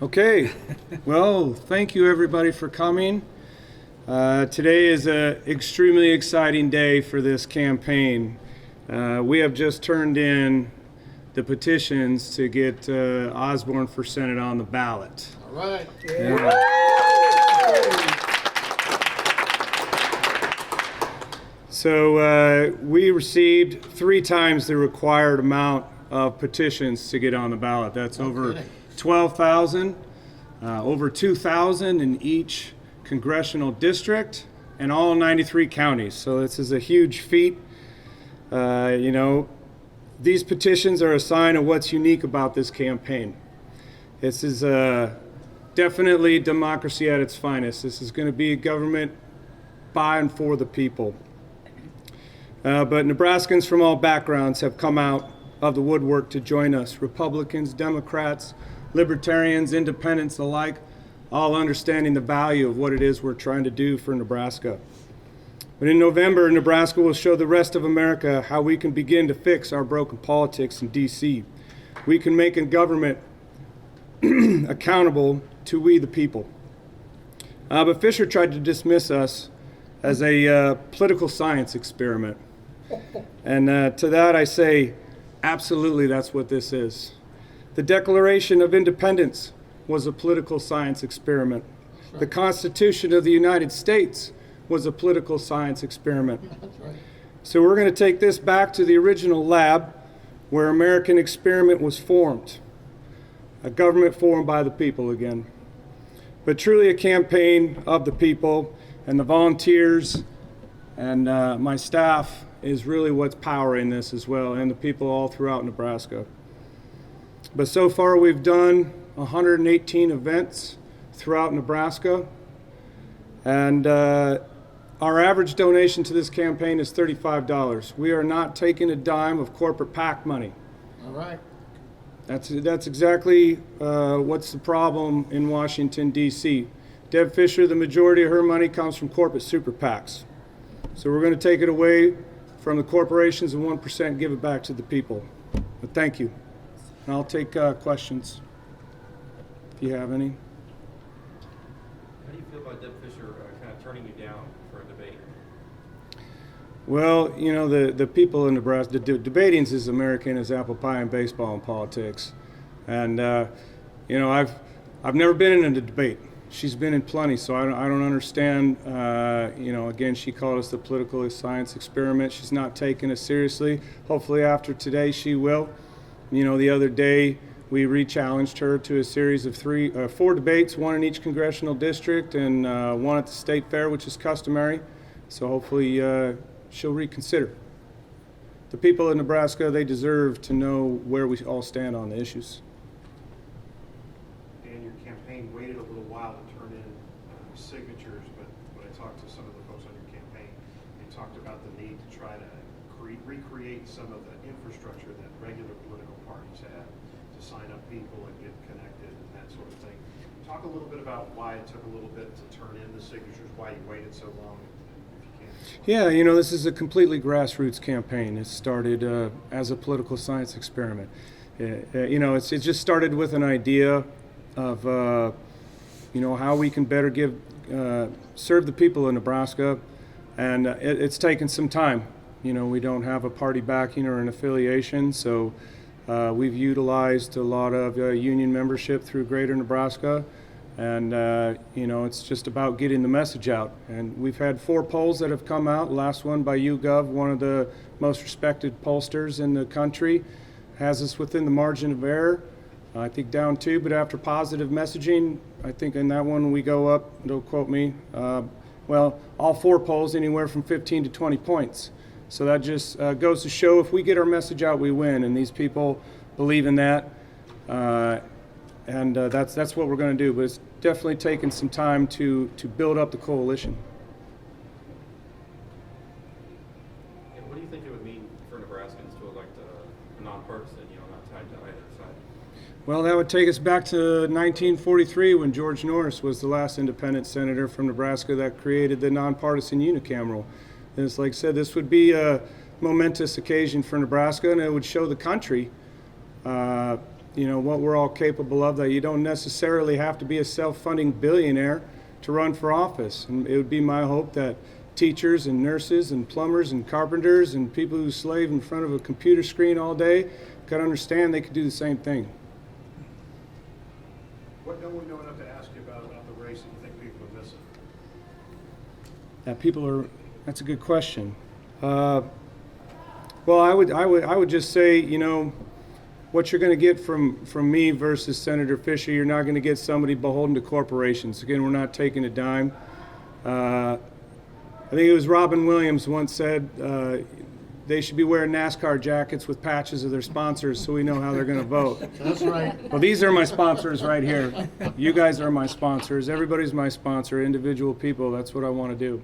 Okay, well, thank you everybody for coming. Today is an extremely exciting day for this campaign. We have just turned in the petitions to get Osborn for Senate on the ballot. All right. Yeah. So we received 3 times the required amount of petitions to get on the ballot. That's over 12,000, over 2,000 in each congressional district and all 93 counties. So this is a huge feat. These petitions are a sign of what's unique about this campaign. This is definitely democracy at its finest. This is going to be a government by and for the people. But Nebraskans from all backgrounds have come out of the woodwork to join us. Republicans, Democrats, Libertarians, Independents alike, all understanding the value of what it is we're trying to do for Nebraska. But in November, Nebraska will show the rest of America how we can begin to fix our broken politics in D.C. We can make a government accountable to we the people. But Fisher tried to dismiss us as a political science experiment. And to that I say, absolutely, that's what this is. The Declaration of Independence was a political science experiment. The Constitution of the United States was a political science experiment. So we're going to take this back to the original lab where American experiment was formed. A government formed by the people again. But truly a campaign of the people, and the volunteers and my staff is really what's powering this as well, and the people all throughout Nebraska. But so far we've done 118 events throughout Nebraska, and our average donation to this campaign is $35. We are not taking a dime of corporate PAC money. All right. That's exactly what's the problem in Washington, D.C. Deb Fisher, the majority of her money comes from corporate super PACs. So we're going to take it away from the corporations and 1% and give it back to the people. But thank you. And I'll take questions if you have any. How do you feel about Deb Fisher kind of turning you down for a debate? Well, you know, the people in Nebraska, debating's as American as apple pie and baseball and politics. And, I've never been in a debate. She's been in plenty, so I don't understand. Again, she called us the political science experiment. She's not taking us seriously. Hopefully after today she will. You know, the other day we re-challenged her to a series of 4 debates, 1 in each congressional district and 1 at the state fair, which is customary. So hopefully she'll reconsider. The people of Nebraska, they deserve to know where we all stand on the issues. Dan, your campaign waited a little while to turn in signatures, but when I talked to some of the folks on your campaign, they talked about the need to try to recreate some of the infrastructure that regular political parties have to sign up people and get connected and that sort of thing. Talk a little bit about why it took a little bit to turn in the signatures, why you waited so long, if you can. Yeah, this is a completely grassroots campaign. It started as a political science experiment. It just started with an idea of how we can better serve the people of Nebraska, and it's taken some time. We don't have a party backing or an affiliation, so we've utilized a lot of union membership through Greater Nebraska, and it's just about getting the message out. And we've had 4 polls that have come out. The last one by YouGov, one of the most respected pollsters in the country, has us within the margin of error. I think down 2, but after positive messaging, I think in that one we go up, don't quote me, all 4 polls anywhere from 15 to 20 points. So that just goes to show if we get our message out, we win, and these people believe in that, and that's what we're going to do. But it's definitely taken some time to build up the coalition. And what do you think it would mean for Nebraskans to elect a nonpartisan, not tied to either side? Well, that would take us back to 1943 when George Norris was the last independent senator from Nebraska that created the nonpartisan unicameral. And it's like I said, this would be a momentous occasion for Nebraska, and it would show the country you know, what we're all capable of, that you don't necessarily have to be a self-funding billionaire to run for office. And it would be my hope that teachers and nurses and plumbers and carpenters and people who slave in front of a computer screen all day could understand they could do the same thing. What don't we know enough to ask you about the race that you think people are missing? That's a good question. Well, I would just say, you know, what you're going to get from me versus Senator Fisher, you're not going to get somebody beholden to corporations. Again, we're not taking a dime. I think it was Robin Williams once said they should be wearing NASCAR jackets with patches of their sponsors so we know how they're going to vote. That's right. Well, these are my sponsors right here. You guys are my sponsors. Everybody's my sponsor, individual people. That's what I want to do.